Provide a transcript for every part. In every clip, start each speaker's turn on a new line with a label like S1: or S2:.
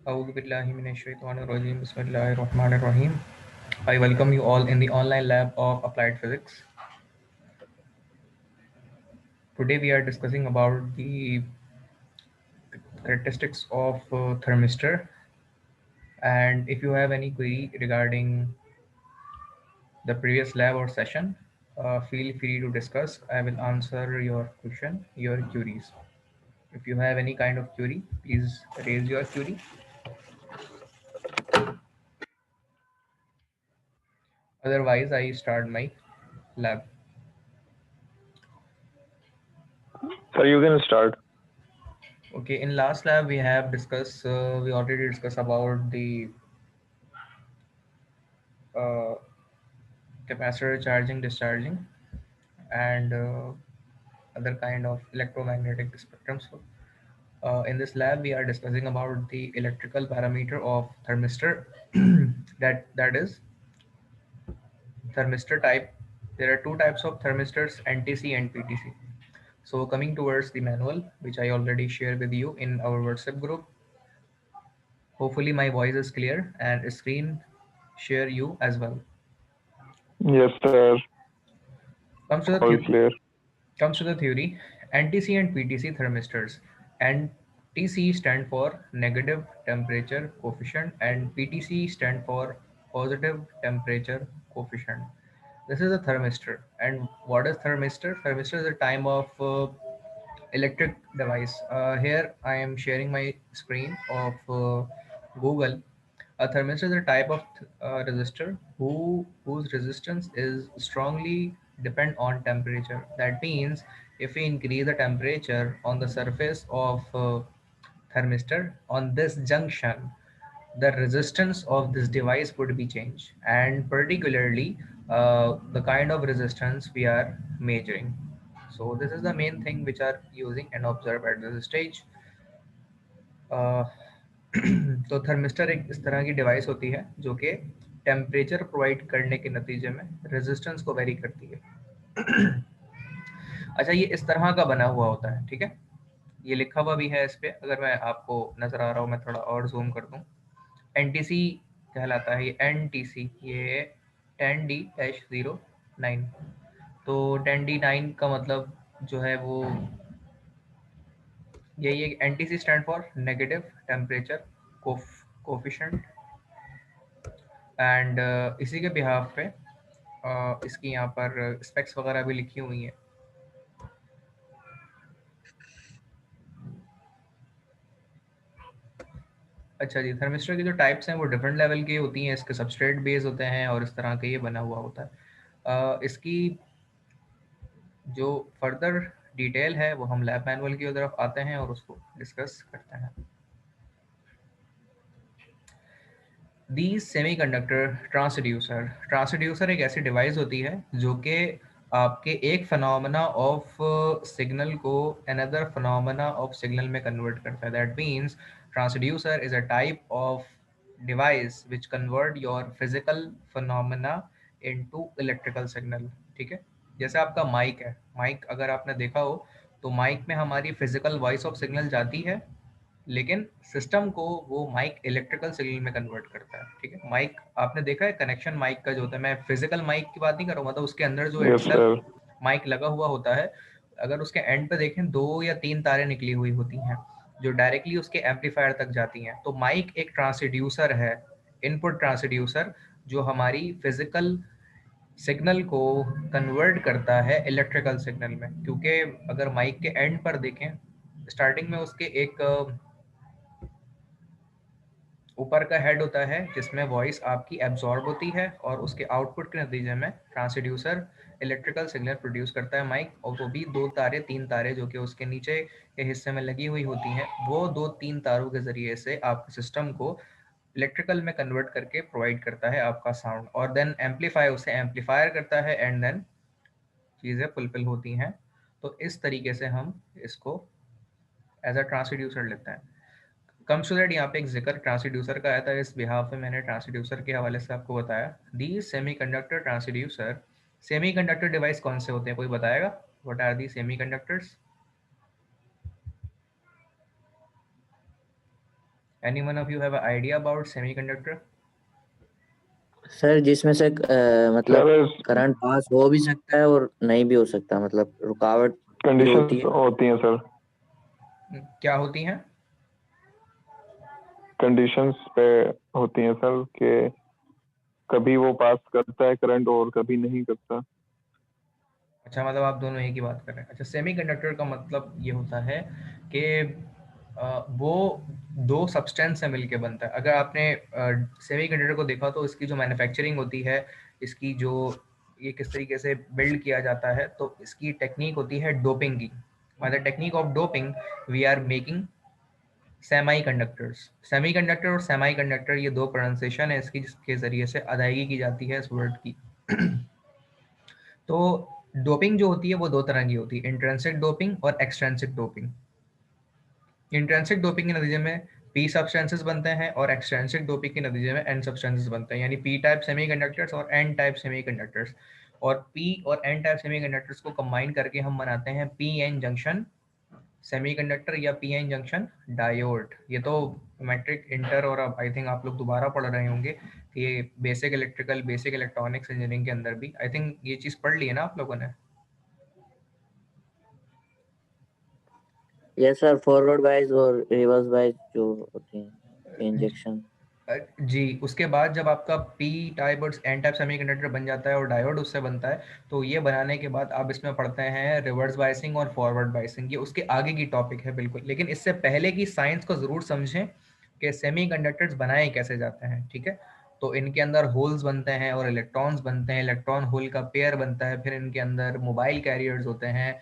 S1: A'udhu billahi minash shaitanir rajim. Bismillahir rahmanir rahim. I welcome you all in the online lab of applied physics. Today we are discussing about the characteristics of thermistor, and if you have any query regarding the previous lab or session, feel free to discuss. I will answer your question, your queries. If you have any kind of query, please raise your query. Otherwise, I start my lab.
S2: So you can start.
S1: Okay, in last lab we have discussed, we already discussed about the uh, capacitor charging, discharging, and other kind of electromagnetic spectrum. So, in this lab, we are discussing about the electrical parameter of thermistor. That is thermistor type. There are two types of thermistors: NTC and PTC. So, coming towards the manual, which I already shared with you in our WhatsApp group. Hopefully, my voice is clear and screen share you as well.
S2: Yes, sir.
S1: Comes to the
S2: All
S1: theory.
S2: clear.
S1: Comes to the theory, NTC and PTC thermistors. NTC stand for negative temperature coefficient and PTC stand for positive temperature coefficient. This is a thermistor. And what is thermistor? Thermistor is a type of electric device. Here I am sharing my screen of Google. A thermistor is a type of resistor whose resistance is strongly depend on temperature. That means if we increase the temperature on the surface of thermistor on this junction, the resistance of this device would be changed, and particularly the kind of resistance we are measuring. So this is the main thing which are using and observe at this stage. अ, तो thermistor एक इस तरह की device होती है जो कि temperature provide करने के नतीजे में रेजिस्टेंस को वेरी करती है। अच्छा, ये इस तरह का बना हुआ होता है, ठीक है। ये लिखा हुआ भी है इस पे, अगर मैं आपको नजर आ रहा हूँ मैं थोड़ा और जूम कर दूँ। एनटीसी कहलाता है ये, एनटीसी ये 10D-09। तो 10D9 का मतलब जो है वो यही है। NTC stand for negative temperature coefficient. And इसी के बिहाफ पे इसकी यहाँ पर स्पेक्स वगैरह भी लिखी हुई हैं। अच्छा जी, थर्मिस्टर की जो टाइप्स हैं वो डिफरेंट लेवल की होती हैं। इसके सबस्ट्रेट बेस होते हैं और इस तरह के ये बना हुआ होता है। इसकी जो फर्दर डिटेल है वो हम लैब मैनुअल की तरफ आते हैं और उसको डिस्कस करते हैं। दी सेमीकंडक्टर ट्रांसड्यूसर। ट्रांसड्यूसर एक ऐसी डिवाइस होती है जो कि आपके एक फिनोमेना ऑफ सिग्नल को अनदर फिनोमेना ऑफ सिग्नल में कन्वर्ट करता है। That means transducer is a type of device which convert your physical phenomena into electrical signal. ठीक है, जैसे आपका माइक है। माइक अगर आपने देखा हो तो माइक में हमारी फिजिकल वॉइस ऑफ सिग्नल जाती है, लेकिन सिस्टम को वो माइक इलेक्ट्रिकल सिग्नल में कन्वर्ट करता है। ठीक है, माइक आपने देखा है, कनेक्शन माइक का जो होता है, मैं फिजिकल माइक की बात नहीं कर रहा हूँ, मतलब उसके अंदर जो
S2: Yes,
S1: इटसेल्फ
S2: sir.
S1: माइक लगा हुआ होता है, अगर उसके एंड पे देखें 2 या 3 तारें निकली हुई होती हैं जो डायरेक्टली उसके एम्पलीफायर तक जाती हैं। तो माइक एक ट्रांसड्यूसर है, इनपुट ट्रांसड्यूसर, जो हमारी फिजिकल सिग्नल को कन्वर्ट करता है इलेक्ट्रिकल सिग्नल में। क्योंकि अगर माइक के एंड पर देखें, स्टार्टिंग में उसके एक ऊपर का हेड होता है जिसमें वॉइस आपकी एब्जॉर्ब होती है और उसके आउटपुट के नतीजे में ट्रांसड्यूसर इलेक्ट्रिकल सिग्नल प्रोड्यूस करता है माइक। और वो भी 2 तारे 3 तारे जो कि उसके नीचे के हिस्से में लगी हुई होती हैं, वो 2-3 तारों के जरिए से आपके सिस्टम को इलेक्ट्रिकल में कन्वर्ट करके प्रोवाइड करता है आपका साउंड, और देन एम्पलीफाई उसे एम्पलीफायर करता है एंड देन चीज़ें फुलफिल होती हैं। तो इस तरीके से हम इसको एज अ ट्रांसड्यूसर लेते हैं। कम्स टू दैट, यहाँ पे एक जिक्र ट्रांसड्यूसर का आया था, इस बिहाफ में मैंने ट्रांसड्यूसर के हवाले से आपको बताया। The semiconductor transducer. Semiconductor device कौन से होते हैं, कोई बताएगा? What are the semiconductors? Any one of you have an idea about semiconductor?
S3: Sir जिसमें से मतलब
S2: सर
S3: करंट पास हो भी सकता है और नहीं भी हो सकता, मतलब रुकावट भी होती
S2: कंडीशंस
S3: है।
S2: होती हैं सर,
S1: क्या होती हैं?
S2: कंडीशंस पे होती हैं सर कि कभी वो पास करता है करंट और कभी नहीं करता।
S1: अच्छा, मतलब आप दोनों एक ही बात कर रहे हैं। अच्छा, सेमीकंडक्टर का मतलब ये होता है कि वो दो सब्सटेंस से मिलके बनता है। अगर आपने सेमीकंडक्टर को देखा तो इसकी जो मैन्युफैक्चरिंग होती है, इसकी जो ये किस तरीके से बिल्ड किया जाता है, तो इसकी टेक्निक होती है डोपिंग की। By the technique of doping we are making semiconductors. Semiconductor और सेमीकंडक्टर ये दो प्रोनाउंसिएशन है इसकी, जिसके जरिए से अदायगी की जाती है इस वर्ड की। तो डोपिंग जो होती है वो दो तरह की होती है, इंट्रिंसिक डोपिंग और एक्सट्रिंसिक डोपिंग। इंट्रिंसिक डोपिंग के नतीजे में पी सब्सटेंसेस बनते हैं और एक्सट्रिंसिक डोपिंग के नतीजे में एन सब्सटेंसेस बनते हैं, यानी पी टाइप सेमीकंडक्टर्स और एन टाइप सेमीकंडक्टर्स। और पी और एन टाइप सेमीकंडक्टर्स को कंबाइन करके हम बनाते हैं पी एन जंक्शन सेमीकंडक्टर या पी एन जंक्शन डायोड। ये तो मैट्रिक इंटर और अब आई थिंक आप लोग दोबारा पढ़ रहे होंगे कि ये basic electrical basic electronics engineering के अंदर भी आई थिंक ये चीज़ पढ़ ली है ना आप लोगों ने।
S3: यस सर, फॉरवर्ड वाइज और रिवर्स वाइज जो होते हैं इंजेक्शन।
S1: जी, उसके बाद जब आपका पी टाइप और एन टाइप सेमीकंडक्टर बन जाता है और डायोड उससे बनता है, तो ये बनाने के बाद आप इसमें पढ़ते हैं रिवर्स बायसिंग और फॉरवर्ड बायसिंग। ये उसके आगे की टॉपिक है बिल्कुल, लेकिन इससे पहले की साइंस को ज़रूर समझें कि सेमीकंडक्टर्स बनाए कैसे जाते हैं, ठीक है। तो इनके अंदर होल्स बनते हैं और इलेक्ट्रॉन्स बनते हैं, इलेक्ट्रॉन होल का पेयर बनता है, फिर इनके अंदर मोबाइल कैरियर्स होते हैं,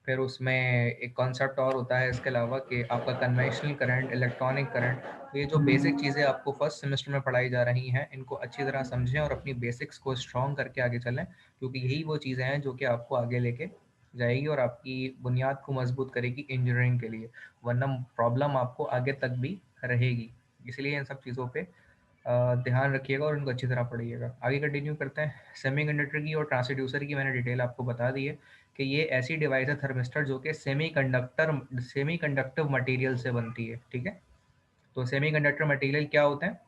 S1: फिर उसमें एक कॉन्सेप्ट और होता है इसके अलावा कि आपका कन्वेंशनल करंट, इलेक्ट्रॉनिक करंट। तो ये जो बेसिक चीज़ें आपको फर्स्ट सेमेस्टर में पढ़ाई जा रही हैं, इनको अच्छी तरह समझें और अपनी बेसिक्स को स्ट्रॉन्ग करके आगे चलें, क्योंकि यही वो चीज़ें हैं जो कि आपको आगे लेके जाएगी और आपकी बुनियाद को मजबूत करेगी इंजीनियरिंग के लिए। वरना प्रॉब्लम आपको आगे तक भी रहेगी। इसलिए इन सब चीज़ों पे ध्यान रखिएगा और उनको अच्छी तरह पढ़िएगा। आगे कंटिन्यू करते हैं। सेमीकंडक्टर की और ट्रांसड्यूसर की मैंने डिटेल आपको बता दी है कि ये ऐसी डिवाइस है थर्मिस्टर जो कि सेमीकंडक्टिव मटेरियल से बनती है, ठीक है। तो सेमीकंडक्टर मटेरियल क्या होते हैं?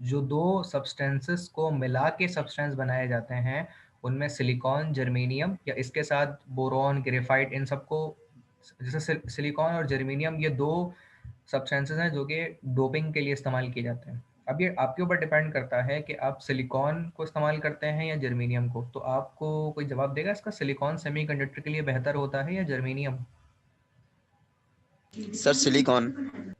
S1: जो दो सब्सटेंसेस को मिला के सब्सटेंस बनाए जाते हैं, उनमें सिलिकॉन, जर्मेनियम या इसके साथ बोरॉन, ग्रेफाइट, इन सबको, जैसे सिलिकॉन और जर्मेनियम ये दो सब्सटेंसेस हैं जो कि डोपिंग के लिए इस्तेमाल किए जाते हैं। अब ये आपके ऊपर डिपेंड करता है कि आप सिलिकॉन को इस्तेमाल करते हैं या जर्मेनियम को। तो आपको कोई जवाब देगा इसका, सिलिकॉन सेमीकंडक्टर के लिए बेहतर होता है या जर्मेनियम?
S4: Sir silicon.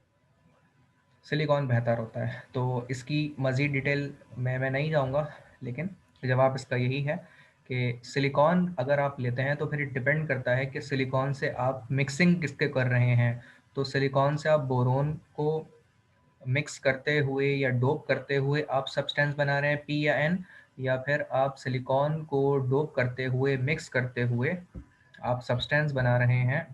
S1: सिलिकॉन बेहतर होता है। तो इसकी मज़ीद डिटेल में मैं नहीं जाऊंगा, लेकिन जवाब इसका यही है कि सिलिकॉन अगर आप लेते हैं तो फिर डिपेंड करता है कि सिलिकॉन से आप मिक्सिंग किसके कर रहे हैं। तो सिलिकॉन से आप बोरोन को मिक्स करते हुए या डोप करते हुए आप सब्सटेंस बना रहे हैं पी या एन, या फिर आप सिलिकॉन को डोप करते हुए मिक्स करते हुए आप सब्सटेंस बना रहे हैं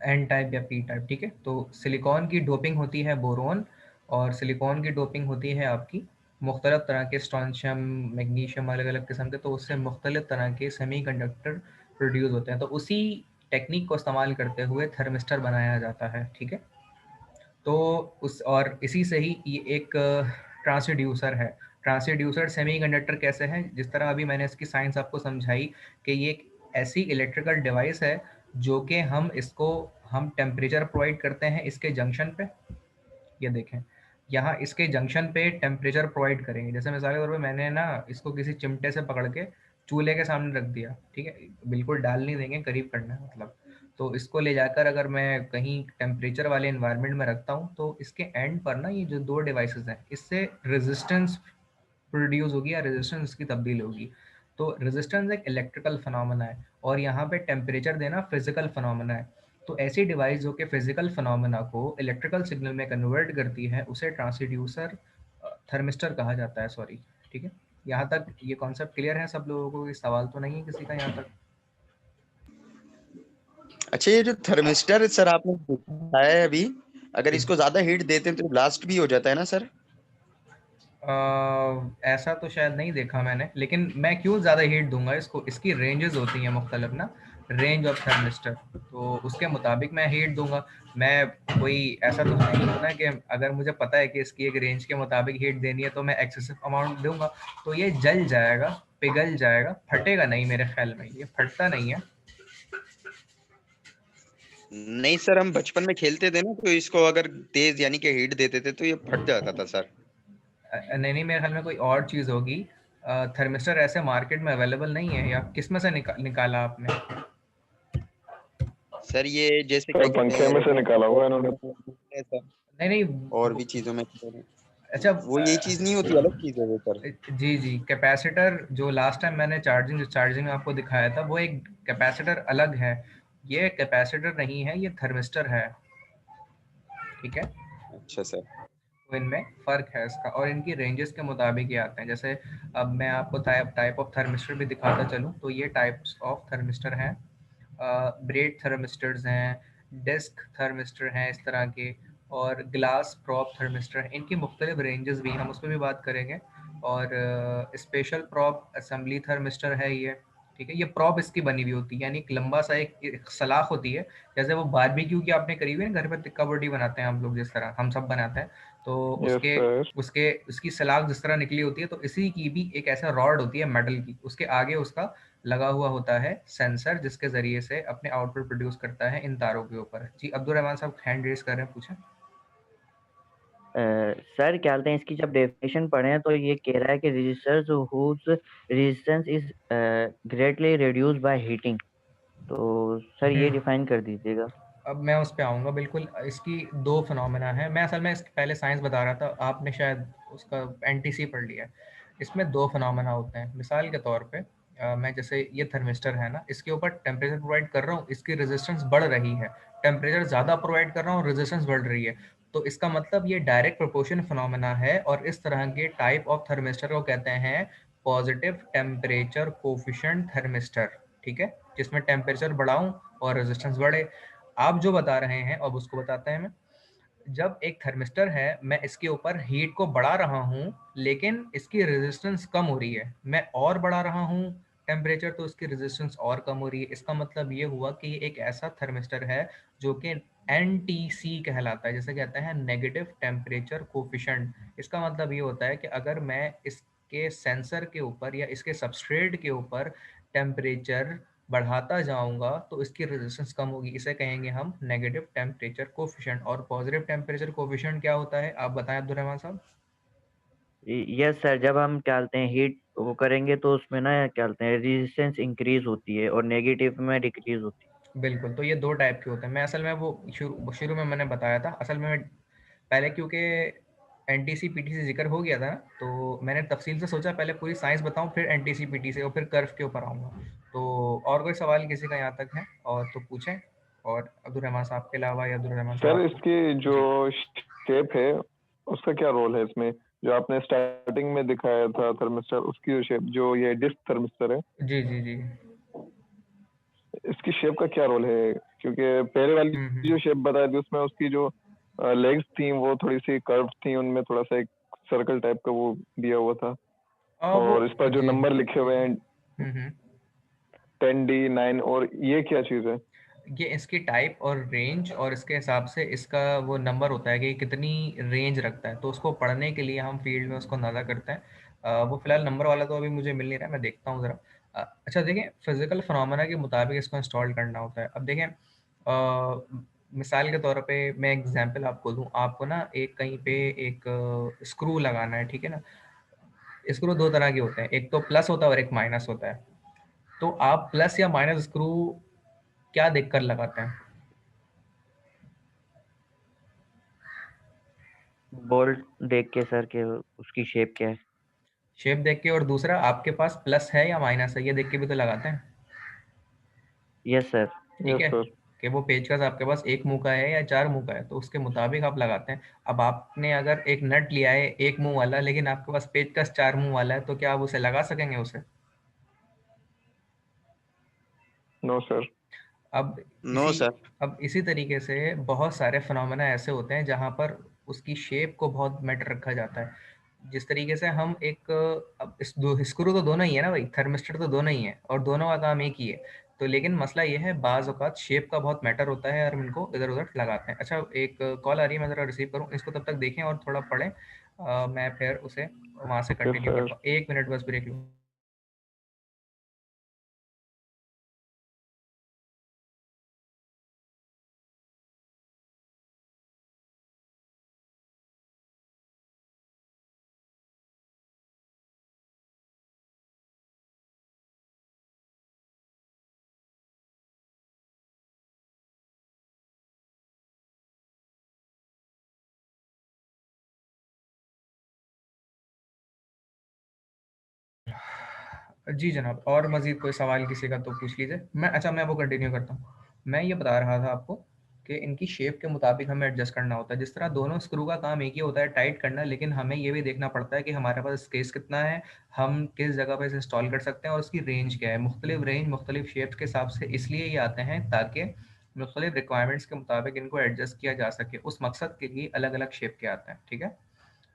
S1: एन टाइप या पी टाइप, ठीक है। तो सिलिकॉन की डोपिंग होती है बोरोन, और सिलिकॉन की डोपिंग होती है आपकी मुख्तलिफ तरह के स्ट्रॉन्शियम, मैग्नीशियम, अलग अलग किस्म के। तो उससे मुख्तलिफ तरह के सेमीकंडक्टर प्रोड्यूस होते हैं। तो उसी टेक्निक को इस्तेमाल करते हुए थर्मिस्टर बनाया जाता है, ठीक है। तो उस और इसी से ही ये एक ट्रांसड्यूसर है। ट्रांसड्यूसर सेमीकंडक्टर कैसे है, जिस तरह अभी मैंने इसकी साइंस आपको समझाई कि ये एक ऐसी इलेक्ट्रिकल डिवाइस है जो कि हम टेम्परेचर प्रोवाइड करते हैं इसके जंक्शन पे। ये देखें, यहाँ इसके जंक्शन पे टेम्परेचर प्रोवाइड करेंगे। जैसे मिसाल के तौर पे मैंने ना इसको किसी चिमटे से पकड़ के चूल्हे के सामने रख दिया, ठीक है, बिल्कुल डाल नहीं देंगे, करीब करना है मतलब। तो इसको ले जाकर अगर मैं कहीं टेम्परेचर वाले इन्वायरमेंट में रखता हूँ, तो इसके एंड पर ना ये जो दो डिवाइसेस हैं, इससे रेजिस्टेंस प्रोड्यूस होगी या रेजिस्टेंस की तब्दील होगी। तो रेजिस्टेंस एक इलेक्ट्रिकल फिनोमेना है और यहाँ पे टेम्परेचर देना फिजिकल फिनोमेना है। तो ऐसी डिवाइस जो कि फिजिकल फिनोमेना को इलेक्ट्रिकल सिग्नल में कन्वर्ट करती है, उसे ट्रांसड्यूसर थर्मिस्टर कहा जाता है, सॉरी, ठीक है। यहाँ तक ये कॉन्सेप्ट क्लियर है सब लोगों को? कोई सवाल तो नहीं है किसी का यहाँ तक?
S4: अच्छा, ये जो थर्मिस्टर सर आपने बताया है अभी, अगर इसको ज्यादा हीट देते हैं तो ब्लास्ट भी हो जाता है ना सर?
S1: ऐसा तो शायद नहीं देखा मैंने, लेकिन मैं क्यों ज़्यादा हीट दूंगा इसको, इसकी रेंजेस होती हैं मुख्तलिफ ना। रेंज ऑफ थर्मिस्टर, तो उसके मुताबिक मैं हीट दूंगा। मैं कोई ऐसा तो नहीं हूँ ना कि अगर मुझे पता है कि इसकी एक रेंज के मुताबिक हीट देनी है तो मैं एक्सेसिव अमाउंट दूंगा, तो ये जल जाएगा, पिघल जाएगा, फटेगा नहीं। मेरे ख्याल में ये फटता नहीं है।
S4: नहीं सर, हम बचपन में खेलते थे ना, तो इसको अगर तेज यानी कि हीट देते थे तो ये फट जाता था सर।
S1: नहीं, मेरे ख्याल में कोई और चीज़ होगी। थर्मिस्टर ऐसे मार्केट में अवेलेबल नहीं है, या किस में से निकाला आपने?
S4: सर ये जैसे
S2: सर
S4: क्या कहते
S2: पंखे
S4: हैं,
S2: में से
S4: रेमोट
S2: निकाला होगा इन्होंने।
S4: सर,
S1: नहीं नहीं,
S4: और भी चीजों में।
S1: अच्छा,
S4: वो यही चीज नहीं होती, अलग चीज है वो सर।
S1: जी जी, कैपेसिटर जो लास्ट टाइम मैंने चार्जिंग में आपको दिखाया था, वो एक कैपेसिटर अलग है। ये कैपेसिटर नहीं है, ये थर्मिस्टर है। ठीक है,
S4: अच्छा सर।
S1: तो इनमें फ़र्क है इसका, और इनकी रेंजेस के मुताबिक ये आते हैं। जैसे अब मैं आपको टाइप ऑफ थर्मिस्टर भी दिखाता चलूँ, तो ये टाइप्स ऑफ थर्मिस्टर हैं। ब्रेड थर्मिस्टर्स हैं, डिस्क थर्मिस्टर हैं इस तरह के, और ग्लास प्रॉप थर्मिस्टर हैं। इनकी मुख्तलिफ रेंजेस भी, हम उस पर भी बात करेंगे। और स्पेशल प्रॉप असेंबली थर्मिस्टर है ये। ठीक है, ये प्रॉप इसकी बनी हुई होती है, यानी एक लंबा सा एक सलाख होती है। जैसे वो बारबेक्यू की आपने करी हुई है ना, घर पे टिक्का बोटी बनाते हैं हम लोग, जिस तरह हम सब बनाते हैं, तो
S2: यस
S1: उसके
S2: सर।
S1: उसके उसकी सलाख जिस तरह निकली होती है, तो इसी की भी एक ऐसा रॉड होती है मेटल की, उसके आगे उसका लगा हुआ होता है सेंसर, जिसके जरिए से अपने आउटपुट प्रोड्यूस करता है इन तारों के ऊपर। जी, अब्दुल रहमान साहब हैंड रेस कर रहे हैं, पूछें।
S3: सर क्या बोलते हैं, इसकी जब डेफिनेशन पढ़े हैं तो ये कह रहा है कि resistors whose resistance is greatly reduced by heating. तो सर ये डिफाइन कर दीजिएगा।
S1: अब मैं उस पे आऊँगा बिल्कुल। इसकी दो फिनोमेना है। मैं असल में इसके पहले साइंस बता रहा था, आपने शायद उसका एनटीसी पढ़ लिया है। इसमें दो फिनोमेना होते हैं। मिसाल के तौर पे मैं जैसे ये थर्मिस्टर है ना, इसके ऊपर टेम्परेचर प्रोवाइड कर रहा हूँ, इसकी रेजिस्टेंस बढ़ रही है। टेम्परेचर ज़्यादा प्रोवाइड कर रहा हूँ, रेजिस्टेंस बढ़ रही है। तो इसका मतलब ये डायरेक्ट प्रोपोर्शन फिनोमेना है, और इस तरह के टाइप ऑफ थर्मिस्टर को कहते हैं पॉजिटिव टेम्परेचर कोफिशिएंट थर्मिस्टर। ठीक है, जिसमें टेम्परेचर बढ़ाऊं और रेजिस्टेंस बढ़े। आप जो बता रहे हैं, अब उसको बताते हैं। मैं जब एक थर्मिस्टर है, मैं इसके ऊपर हीट को बढ़ा रहा हूँ, लेकिन इसकी रेजिस्टेंस कम हो रही है। मैं और बढ़ा रहा हूँ टेम्परेचर, तो इसकी रेजिस्टेंस और कम हो रही है। इसका मतलब ये हुआ कि ये एक ऐसा थर्मिस्टर है जो कि NTC कहलाता है, जिसे कहते हैं नेगेटिव टेम्परेचर कोफिशिएंट। इसका मतलब ये होता है कि अगर मैं इसके सेंसर के ऊपर या इसके सबस्ट्रेट के ऊपर टेम्परेचर बढ़ाता जाऊंगा, तो इसकी रेजिस्टेंस कम होगी। इसे कहेंगे हम नेगेटिव टेम्परेचर कोफिशिएंट। और पॉजिटिव टेम्परेचर कोफिशिएंट क्या होता है, आप बताएं अब्दुल रहमान साहब।
S3: यस सर, जब हम क्या बोलते हैं हीट वो करेंगे तो उसमें ना क्या बोलते हैं रेजिस्टेंस इंक्रीज होती है और नेगेटिव में डिक्रीज होती
S1: बिल्कुल, तो ये दो टाइप के होते हैं। मैं असल में वो शुरू में मैंने बताया था। असल में पहले क्योंकि NTC PTC जिक्र हो गया था ना, तो मैंने तफसील से सोचा पहले पूरी साइंस बताऊं, फिर NTC PTC और फिर कर्व के ऊपर आऊँगा। तो और कोई सवाल किसी का यहाँ तक है और तो पूछें, और अब्दुल रहमान साहब के अलावा, या अब्दुल रहमान
S2: सर
S1: साहब को।
S2: इसकी जो
S1: जी
S2: शेप है उसका क्या रोल है इसमें? जो आपने स्टार्टिंग में दिखाया था थर्मिस्टर, उसकी जो शेप, जो ये डिस्क थर्मिस्टर है,
S1: जी जी जी।
S2: इसकी शेप का क्या रोल है? क्योंकि पहले वाली जो शेप बताई थी उसमें उसकी जो लेग्स थी वो थोड़ी सी कर्व थी, उनमें थोड़ा सा एक सर्कल टाइप का वो दिया हुआ था,
S1: वो
S2: और इस पर जो
S1: जी।
S2: नंबर लिखे हुए हैं
S1: हम्म
S2: 10D9, और ये क्या चीज़ है?
S1: ये इसकी टाइप और रेंज, और इसके हिसाब से इसका वो नंबर होता है कि कितनी रेंज रखता है। तो उसको पढ़ने के लिए हम फील्ड में उसको अंदाजा करते हैं। वो फिलहाल नंबर वाला तो अभी मुझे मिल नहीं रहा है, मैं देखता हूँ ज़रा। अच्छा देखिए, फिजिकल फिनोमेना के मुताबिक इसको इंस्टॉल करना होता है। अब देखें, मिसाल के तौर पे मैं एग्जांपल आपको दूं, आपको ना एक कहीं पे एक स्क्रू लगाना है। ठीक है ना, स्क्रू दो तरह के होते हैं, एक तो प्लस होता है और एक माइनस होता है। तो आप प्लस या माइनस स्क्रू क्या देखकर लगाते हैं?
S3: है। बोल्ट देख के सर के उसकी शेप क्या है।
S1: शेप देख के, और दूसरा आपके पास प्लस है या माइनस है, ये देख के भी तो लगाते हैं।
S3: Yes sir.
S1: ठीक
S2: यस
S1: है,
S2: सर।
S1: कि वो पेचकस आपके पास एक मुंह का है या चार मुंह का है, तो उसके मुताबिक आप लगाते हैं। अब आपने अगर एक नट लिया है एक मुंह वाला, लेकिन आपके पास पेचकस चार मुंह वाला है, तो क्या आप उसे लगा सकेंगे उसे?
S2: No sir.
S1: अब
S4: नो
S1: इसी
S4: सर।
S1: अब इसी तरीके से बहुत सारे फिनोमेना ऐसे होते हैं जहां पर उसकी शेप को बहुत मैटर रखा जाता है। जिस तरीके से हम एक, अब स्क्रू तो दोनों ही है ना भाई, थर्मिस्टर तो दोनों ही है, और दोनों का काम एक ही है। तो लेकिन मसला ये है बाज़ औक़ात शेप का बहुत मैटर होता है और हम इनको इधर-उधर लगाते हैं। अच्छा एक कॉल आ रही है, मैं ज़रा रिसीव करूँ, इसको तब तक देखें और थोड़ा पढ़ें। मैं फिर उसे वहाँ से
S2: ओके
S1: कंटिन्यू
S2: सर।
S1: करता हूँ। 1 मिनट बस ब्रेक लूँ। जी जनाब, और मज़ीद कोई सवाल किसी का तो पूछ लीजिए। मैं वो कंटिन्यू करता हूँ। मैं ये बता रहा था आपको कि इनकी शेप के मुताबिक हमें एडजस्ट करना होता है। जिस तरह दोनों स्क्रू का काम एक ही होता है, टाइट करना, लेकिन हमें ये भी देखना पड़ता है कि हमारे पास स्पेस कितना है, हम किस जगह पे इसे इंस्टॉल कर सकते हैं और उसकी रेंज क्या है। मुख्तलिफ रेंज मुख्तलिफ शेप्स के हिसाब से इसलिए ये आते हैं ताकि मुख्तलिफ रिक्वायरमेंट्स के मुताबिक इनको एडजस्ट किया जा सके। उस मकसद के लिए अलग-अलग शेप के आते हैं, ठीक है?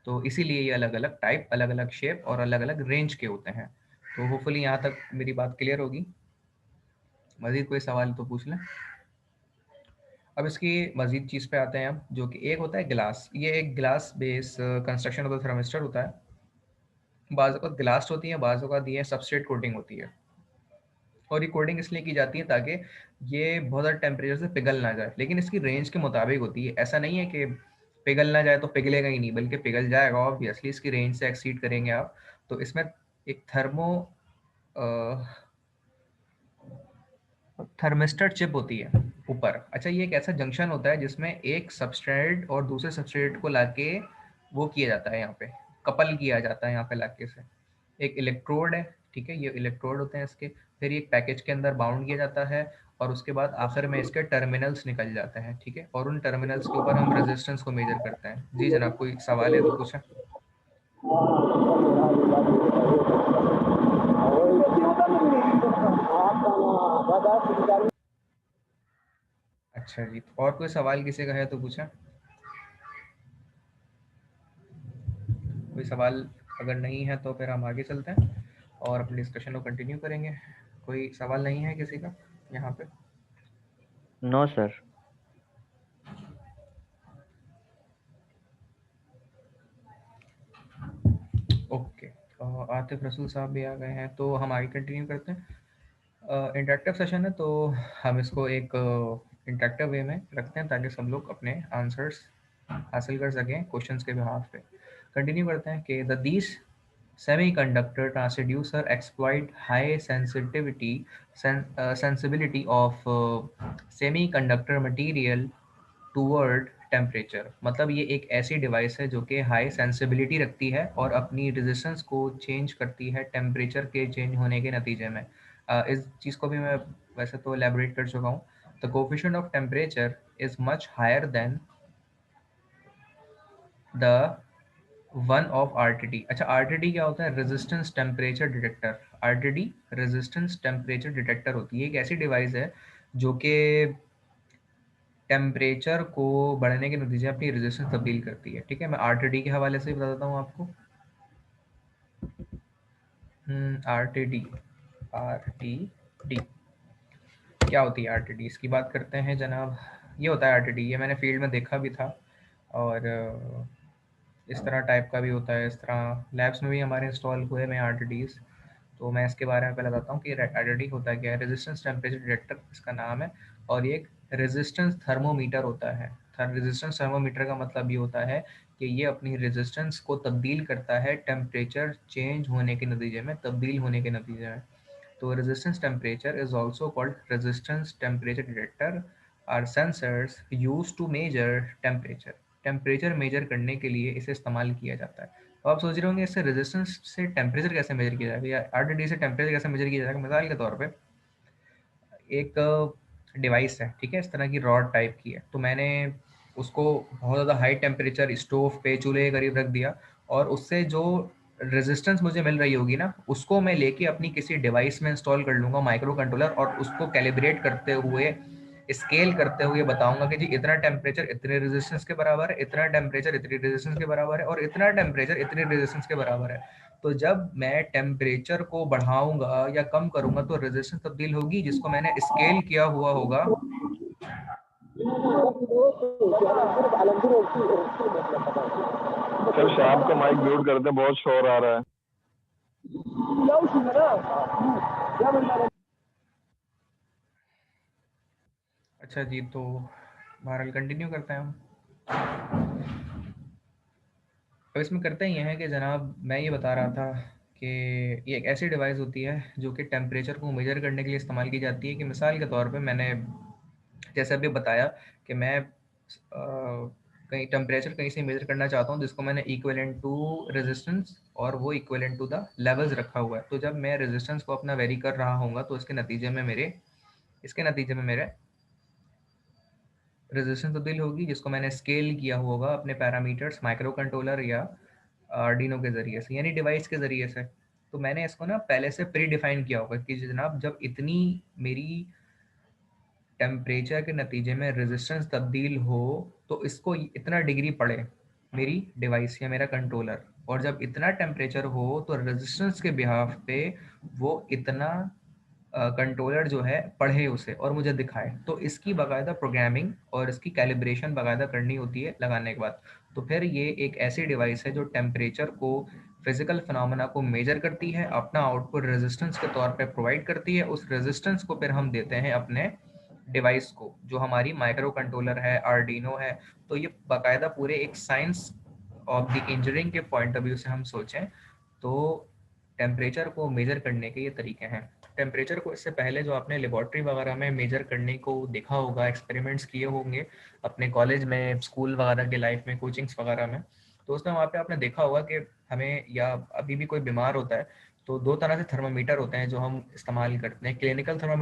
S1: तो इसीलिए ये अलग-अलग टाइप, अलग-अलग शेप और अलग-अलग रेंज के होते हैं। तो होपफुली यहाँ तक मेरी बात क्लियर होगी। मज़ीद कोई सवाल तो पूछ लें। अब इसकी मज़ीद चीज़ पे आते हैं हम, जो कि एक होता है ग्लास। ये एक glass base construction of the thermistor होता है। बाज़ औक़ात ग्लास होती है, बाज़ औक़ात ये सबस्ट्रेट कोटिंग होती है। और ये कोटिंग इसलिए की जाती है ताकि ये बहुत ज़्यादा टेम्परेचर से पिघल ना जाए, लेकिन इसकी रेंज के मुताबिक होती है। ऐसा नहीं है कि पिघल ना जाए तो पिघलेगा ही नहीं, बल्कि पिघल जाएगा ऑब्वियसली। इसकी रेंज से एक्सीड करेंगे आप तो इसमें एक थर्मिस्टर चिप होती है ऊपर। अच्छा ये एक ऐसा जंक्शन होता है जिसमें एक सबस्ट्रेट और दूसरे सबस्ट्रेट को लाके वो किया जाता है, यहाँ पे कपल किया जाता है यहाँ पे लाके से। एक इलेक्ट्रोड है, ठीक है, ये इलेक्ट्रोड होते हैं इसके। फिर ये एक पैकेज के अंदर बाउंड किया जाता है और उसके बाद आखिर में इसके टर्मिनल्स निकल जाते हैं, ठीक है, और उन टर्मिनल्स के ऊपर हम रेजिस्टेंस को मेजर करते हैं। जी जनाब, कोई सवाल है तो पूछें। अच्छा जी, और कोई सवाल किसी का है तो पूछें। कोई सवाल अगर नहीं है तो फिर हम आगे चलते हैं और अपनी डिस्कशन को कंटिन्यू करेंगे। कोई सवाल नहीं है किसी का यहाँ पे?
S3: No sir.
S1: ओके, आतिफ रसूल साहब भी आ गए हैं तो हम आगे कंटिन्यू करते हैं। इंटरेक्टिव सेशन है तो हम इसको एक इंटरेक्टिव वे में रखते हैं ताकि सब लोग अपने आंसर्स हासिल कर सकें क्वेश्चंस के बिहाफ पे। कंटिन्यू करते हैं कि the these semiconductor transducer exploit high sensibility of semiconductor material toward temperature. मतलब ये एक ऐसी डिवाइस है जो कि हाई सेंसिबिलिटी रखती है और अपनी रेजिस्टेंस को चेंज करती है टेम्परेचर के चेंज होने के नतीजे में। इस चीज़ को भी मैं वैसे तो एलैबोरेट कर चुका हूँ। The coefficient of temperature is much higher than the one of RTD। अच्छा RTD क्या होता है? Resistance temperature detector. RTD resistance temperature detector होती है। एक ऐसी डिवाइस है जो कि टेम्परेचर को बढ़ने के नतीजे में अपनी रेजिस्टेंस तब्दील करती है, ठीक है। मैं RTD के हवाले से बता देता हूँ आपको। RTD क्या होती है? RTD इसकी बात करते हैं जनाब। ये होता है RTD, ये मैंने फील्ड में देखा भी था और इस तरह टाइप का भी होता है, इस तरह लैब्स में भी हमारे इंस्टॉल हुए में RTDs। तो मैं इसके बारे में पहले बताता हूँ कि RTD होता क्या है। रेजिस्टेंस टेम्परेचर डिटेक्टर इसका नाम है और ये एक रेजिस्टेंस थर्मोमीटर होता है। रेजिस्टेंस थर्मोमीटर का मतलब ये होता है कि ये अपनी रेजिस्टेंस को तब्दील करता है टेम्परेचर चेंज होने के नतीजे में, तब्दील होने के नतीजे में। तो resistance temperature is also called resistance temperature detector are sensors use to measure temperature. Temperature measure करने के लिए इसे इस्तेमाल किया जाता है। तो आप सोच रहे होंगे इससे रेजिस्टेंस से टेम्परेचर कैसे मेजर किया जाएगा या RTD से टेम्परेचर कैसे मेजर किया जाएगा। मिसाल के तौर पे एक डिवाइस है, ठीक है, इस तरह की रॉड टाइप की है। तो मैंने उसको बहुत ज़्यादा हाई टेम्परेचर स्टोव पे चूल्हे के करीब रख दिया और उससे जो रेजिस्टेंस मुझे मिल रही होगी ना, उसको मैं लेके अपनी किसी डिवाइस में इंस्टॉल कर लूँगा, माइक्रो कंट्रोलर, और उसको कैलिब्रेट करते हुए स्केल करते हुए बताऊंगा कि जी इतना टेम्परेचर इतने रेजिस्टेंस के बराबर है, इतना टेम्परेचर इतनी रेजिस्टेंस के बराबर है, और इतना टेम्परेचर इतनी रेजिस्टेंस के बराबर है। तो जब मैं टेम्परेचर को बढ़ाऊंगा या कम करूंगा तो रेजिस्टेंस तब्दील होगी, जिसको मैंने स्केल किया हुआ होगा।
S2: सर शाम का माइक म्यूट कर दे, बहुत शोर आ रहा है।
S1: अच्छा जी, तो बहरहाल कंटिन्यू करते हैं हम। अब इसमें करते ही है कि जनाब मैं ये बता रहा था कि ये एक ऐसी डिवाइस होती है जो कि टेम्परेचर को मेजर करने के लिए इस्तेमाल की जाती है। कि मिसाल के तौर पे मैंने जैसे अभी बताया कि मैं कहीं टेम्परेचर कहीं से मेजर करना चाहता हूँ जिसको मैंने इक्विवेलेंट टू रेजिस्टेंस और वो इक्विवेलेंट टू द लेवल्स रखा हुआ है। तो जब मैं रेजिस्टेंस को अपना वेरी कर रहा हूँ तो इसके नतीजे में मेरे रेजिस्टेंस तब्दील होगी, जिसको मैंने स्केल किया होगा अपने पैरामीटर्स माइक्रो कंट्रोलर या आर्डिनो के ज़रिए से, यानी डिवाइस के ज़रिए से। तो मैंने इसको ना पहले से प्री डिफाइन किया होगा कि जनाब जब इतनी मेरी टेम्परेचर के नतीजे में रेजिस्टेंस तब्दील हो तो इसको इतना डिग्री पड़े मेरी डिवाइस या मेरा कंट्रोलर, और जब इतना टेम्परेचर हो तो रेजिस्टेंस के बिहाफ पे वो इतना कंट्रोलर जो है पढ़े उसे और मुझे दिखाए। तो इसकी बाकायदा प्रोग्रामिंग और इसकी कैलिब्रेशन बाकायदा करनी होती है लगाने के बाद। तो फिर ये एक ऐसी डिवाइस है जो टेम्परेचर को, फिजिकल फिनोमेना को मेजर करती है, अपना आउटपुट रेजिस्टेंस के तौर पे प्रोवाइड करती है। उस रेजिस्टेंस को फिर हम देते हैं अपने डिवाइस को, जो हमारी माइक्रो कंट्रोलर है, आर्डिनो है। तो ये बाकायदा पूरे एक साइंस ऑफ द इंजीनियरिंग के पॉइंट ऑफ व्यू से हम सोचें तो टेम्परेचर को मेजर करने के ये तरीके हैं। टेम्परेचर को इससे पहले जो आपने लेबॉर्ट्री वगैरह में मेजर करने को देखा होगा, एक्सपेरिमेंट्स किए होंगे अपने कॉलेज में, स्कूल वगैरह के लाइफ में, कोचिंग्स वगैरह में, तो उसमें वहाँ पे आपने देखा होगा कि हमें या अभी भी कोई बीमार होता है तो दो तरह से थर्मामीटर होते हैं जो हम इस्तेमाल करते हैं। Clinical thermometer